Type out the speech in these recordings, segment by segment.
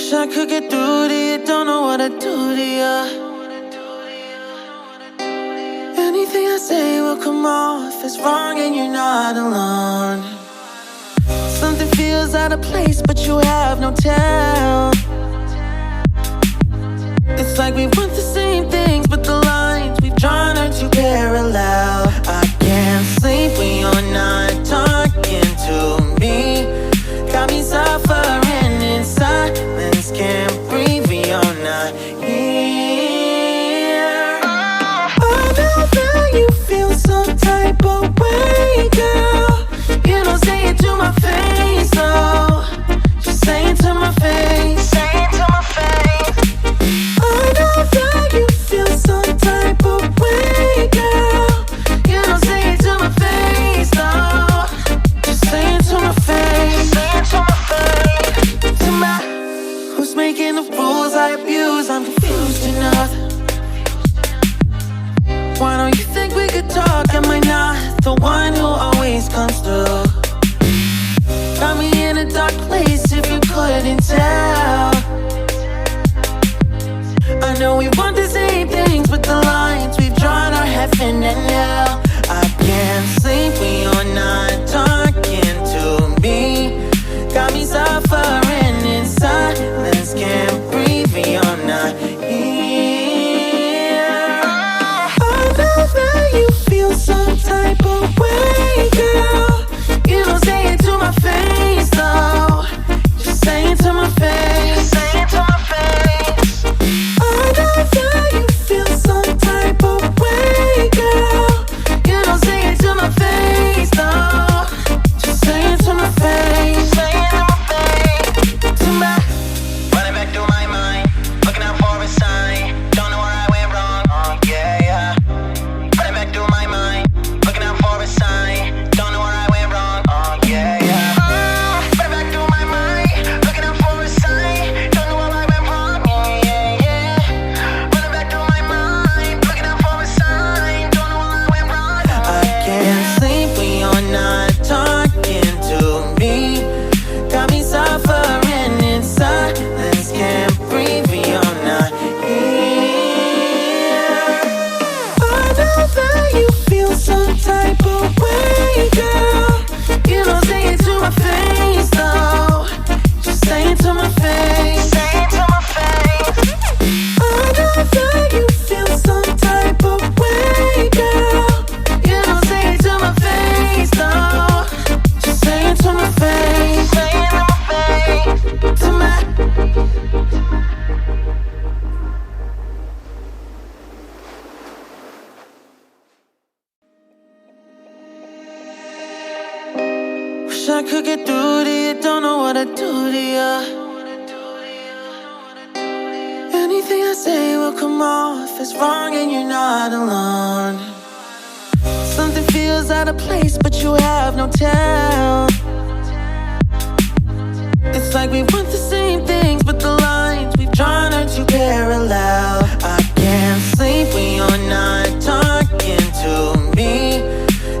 Wish I could get through to you, don't know what I do to you. Anything I say will come off as wrong and you're not alone. Something feels out of place but you have no tell. It's like we want the same things but the lines we've drawn are too parallel. I can't sleep when you're not talking to me. Got me suffering in silence, can't breathe when you're not here. I know that you feel some type of way, girl. You don't say it to my face, oh. Just say it to my face. Say it to my face. I know that you feel some type of way, girl. You don't say it to my face, oh. Just say it to my face. Say it to my face. To my, who's making the rules I abuse? I'm confused enough. Why don't you think we could talk? Am I not the one who always comes through? Got me in a dark place if you couldn't tell. I know we want the same things but the lines we've drawn are heaven and hell. I can't sleep when you're not talking to me. Got me suffering in silence, can't breathe when you're not here. I know that you feel some type of way, girl. You don't say it to my face, though. Just say it to my face. Say it to my face. I know that you feel some type of way, girl. You don't say it to my face, though. Just say it to my face. Say it to my face. To my, running back through my mind, looking out for a sign. Don't know where I went wrong. Oh yeah, yeah. Running back through my mind, looking out for a sign. Don't know where I went wrong. Oh yeah, yeah. Running back through my mind, looking out for a sign. Don't know where I went wrong. Yeah, yeah, yeah. Running back through my mind, looking out for a sign. Don't know where I went wrong. I can't sleep when you're not talking to me. Got me suffering in silence, can't breathe when you're not here. I know that you feel some type of way, girl. You don't say it to my face, though. Just say it to my face. Say it to my face. I know that you feel some type of way, girl. You don't say it to my face, though. Just say it to my face. Say it to my face. To my. Wish I could get through to you, don't know what I do to you. Anything I say will come off as wrong and you're not alone. Something feels out of place but you have no tell. It's like we want the same things but the lines we've drawn are too parallel. I can't sleep when you're not talking to me.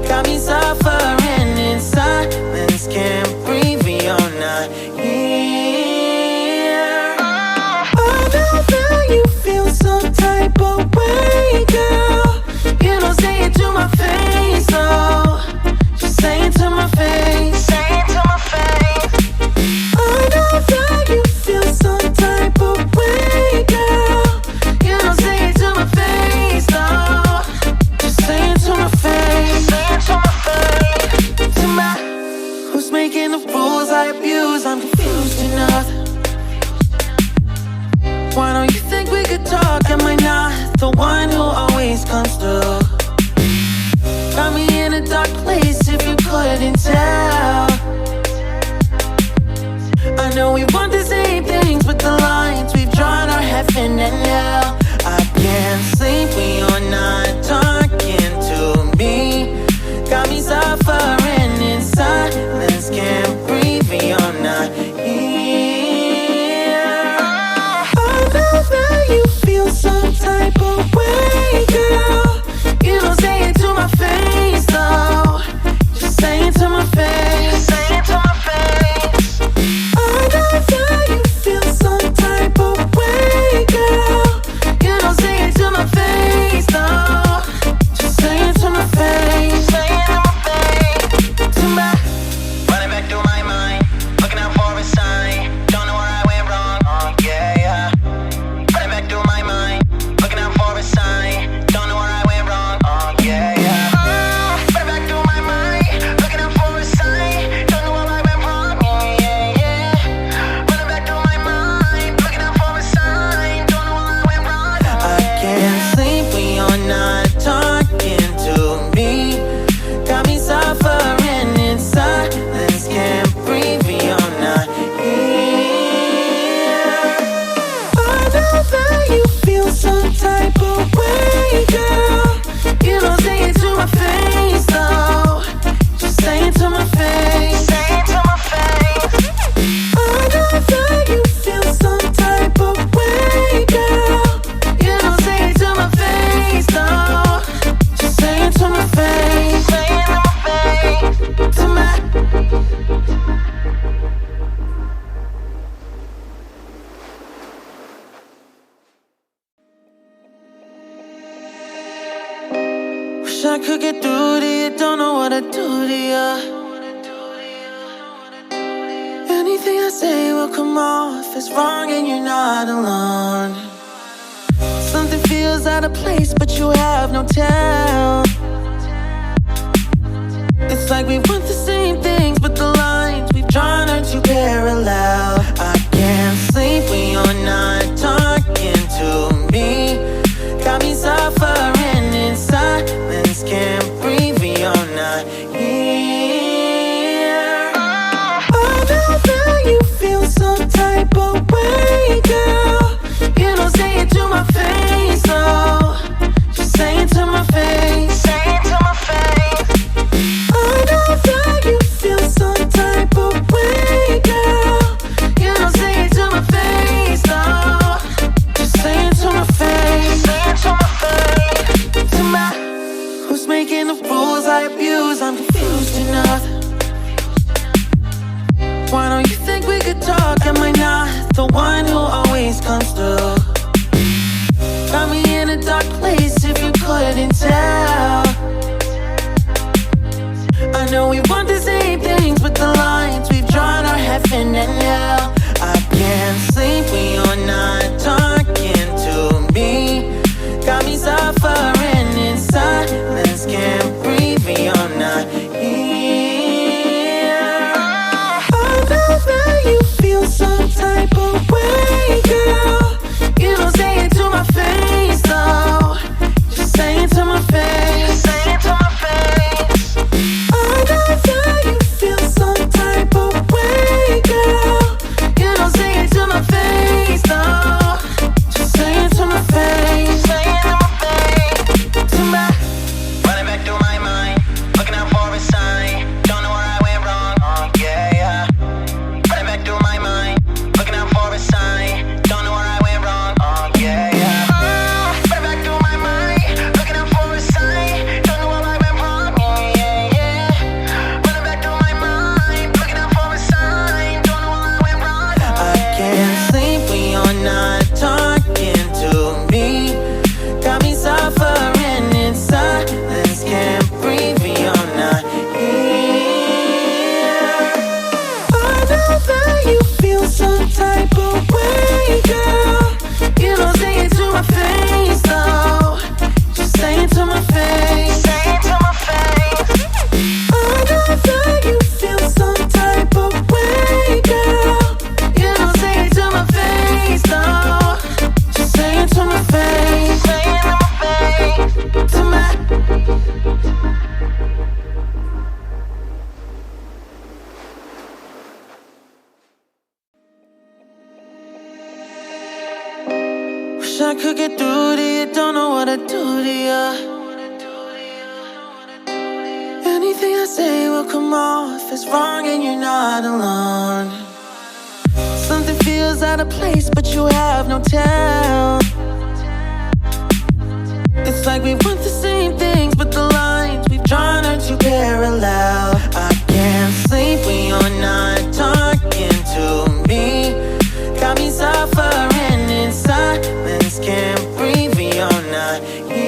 Got me suffering in silence, can't breathe when you're not here. I know that you feel some type of way, girl. You don't say it to my face, though. Just say it to my face. Say it to my face. I know that you feel some type of way, girl. You don't say it to my face, though. Just say it to my face. Say it to my face. To my, who's making the rules I abuse? I'm confused enough. Why don't you think we could talk? Am I not the one who always comes through? Got me in a dark place if you couldn't tell. I know we want the same things but the lines we've drawn are heaven and hell. I can't sleep when you're not talking to me. Got me suffering in silence, can't breathe when you're not here. I know that you feel some type of way, girl. You don't say it to my face, though. Just say it to my face. Say it to my face. I know that you feel some type some type of way, girl. You don't say it to my face, though. Just say it to my face. Say it to my face. I know that you feel some type of way, girl. You don't say it to my face, though. Just say it to my face. Say it to my face. To my. Wish I could get through to you, don't know what to do to you. Anything I say will come off as wrong and you're not alone. Something feels out of place but you have no tell. It's like we want the same things but the lines we've drawn are too parallel. I can't sleep when you're not talking to me. Got me suffering in silence, can't breathe when you're not here. I know that you feel some type of way, girl. You don't say it to my face, though. Just say it to my face. Say it to my face. I know that you feel some type of way, girl. You don't say it to my face, though. Just say it to my face. Say it to my face. To my. Who's making the rules I abuse? I'm confused enough. Why don't you think we could talk? Am I not the one who always comes through? Got me in a dark place if you couldn't tell. I know we want the same things, but the lines we've drawn are heaven and hell. I can't sleep when you're not talking to me. Got me suffering in silence, can't breathe when you're not here. I know that you feel some type of way, girl. You don't say it to my face, though. Just say it to my face. Say it to my face. I know that you feel some type of way, girl. You don't say it to my face, though. Just say it to my face. Say it to my face. To my. Running back through my mind, looking out for a sign. Don't know where I went wrong. Yeah, yeah. Running back through my mind, looking out for a sign. Don't know where I went wrong. Yeah, yeah. Running back through my mind, looking out for a sign. Don't know where I went wrong. Yeah, yeah. Running back through my mind, looking out for a sign. Don't know where I went wrong. I can't sleep when you're not talking to me. Got me suffering in silence, can't breathe when you're not here. I know that you feel some type of way, girl. You don't say it to my face, though. Just say it to my face. Say it to my face. I know that you feel some type of way, girl. You don't say it to my face, though. Just say it to my face. Say it to my face. To my. Wish I could get through to you, don't know what to do to you. Anything I say will come off as wrong and you're not alone. Something feels out of place but you have no tell. It's like we want the same things but the lines we've drawn are too parallel. I can't sleep when you're not talking to me. Got me suffering in silence, can't breathe when you're not here.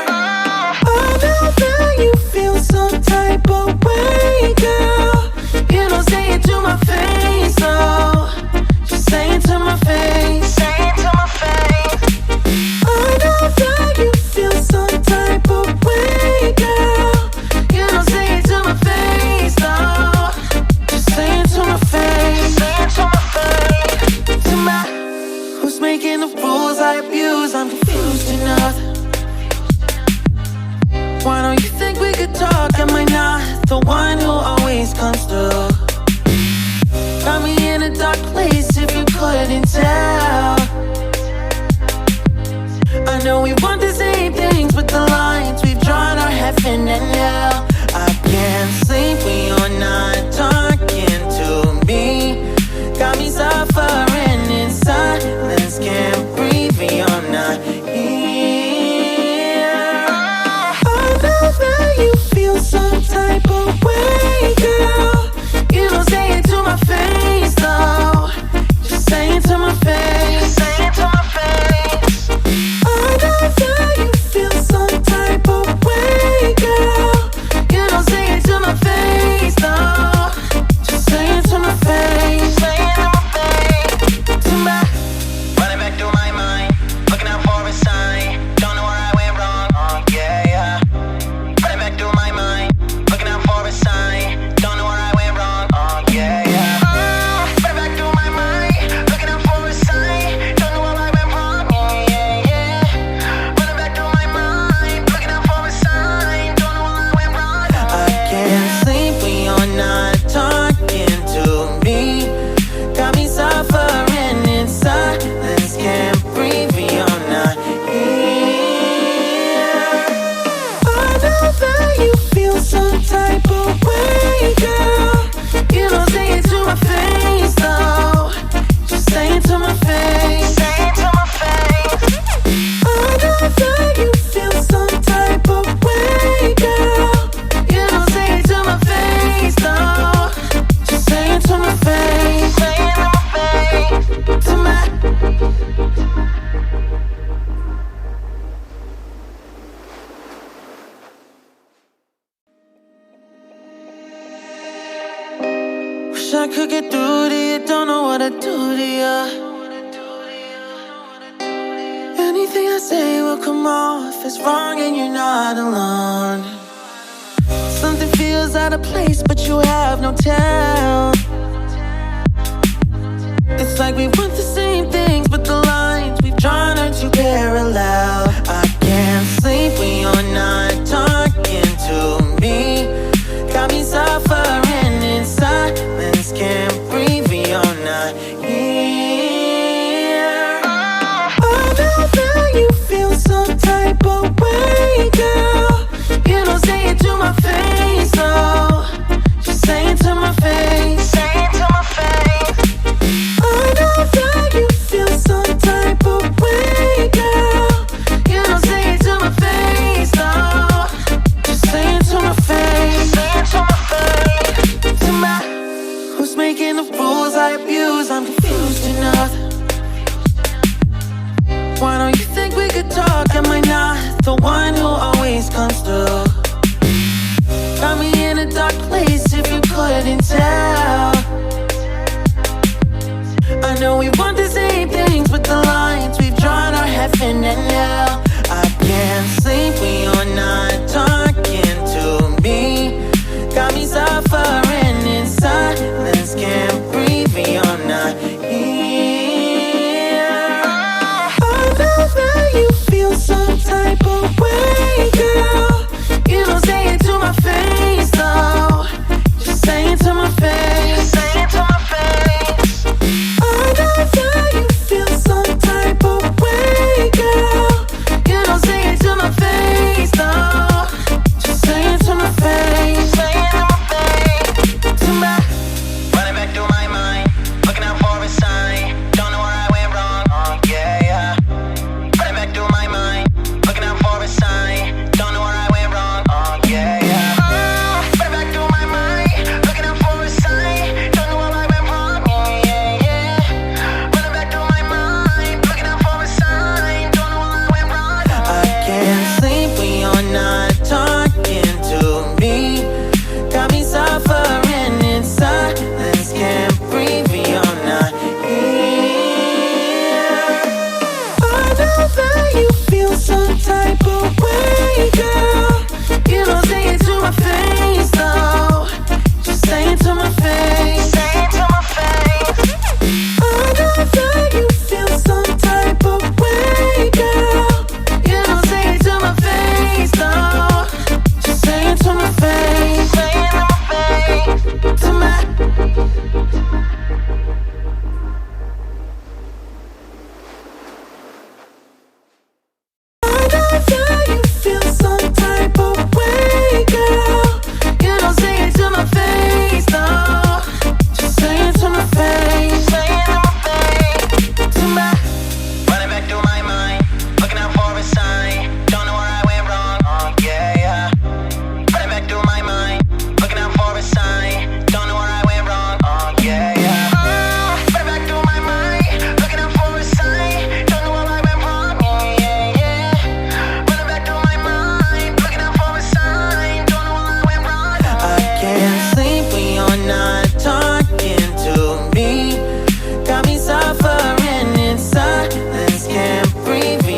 I know that you feel some type of way, girl. You don't say it to my face, though. Just say it to my face. Say it to my face. I know that you feel some type of way, girl. You don't say it to my face. heaven and hell. I can't sleep when you're not talking to me. Got me suffering in silence, can't breathe when you're not here. I know that you feel some type of way, girl. You don't say it to my face, though. Just say it to my face. Say it to my face. I know that you feel some type of way, girl. You don't say it to my face, though. Just say it to my face. Say it to my face. To my. Running back through my mind, looking out for a sign. Don't know where I went wrong. Yeah, yeah. Running back through my mind, looking out for a sign. Don't know where I went wrong. Yeah, yeah. Running back through my mind, looking out for a sign. Don't know where I went wrong. Yeah, yeah. Running back through my mind, looking out for a sign. Don't know where I went wrong. I can't sleep when you're not talking to me. Got me suffering in silence, can't breathe when you're not here. I know that you feel some type of way, girl. You don't say it to my face, though. Just say it to my face. Say it to my face. I know that you feel some type of way, girl. You don't say it to my face, though. Just say it to my face. Say it to my face. To my. Wish I could get through to you, don't know what to do to you. Anything I say will come off as wrong and you're not alone. Something feels out of place, but you have no tell. It's like we want the same things, but the lines we've drawn are too parallel. I can't sleep when you're not talking to me. Got me suffering in silence, can't breathe when you're not here. I know that you feel some type of way, girl. You don't say it to my face, though. Just say it to my face. Say it to my face. I know that you feel some type of way, girl. You don't say it to my face, though. Just say it to my face. Say it to my face. To my. Who's making the rules I abuse? I'm confused enough. Why don't you think we could talk? Am I not the one who always comes through? Got me in a dark place if you couldn't tell. I know we want the same things, but the lines we've drawn are heaven and hell. I can't sleep when you're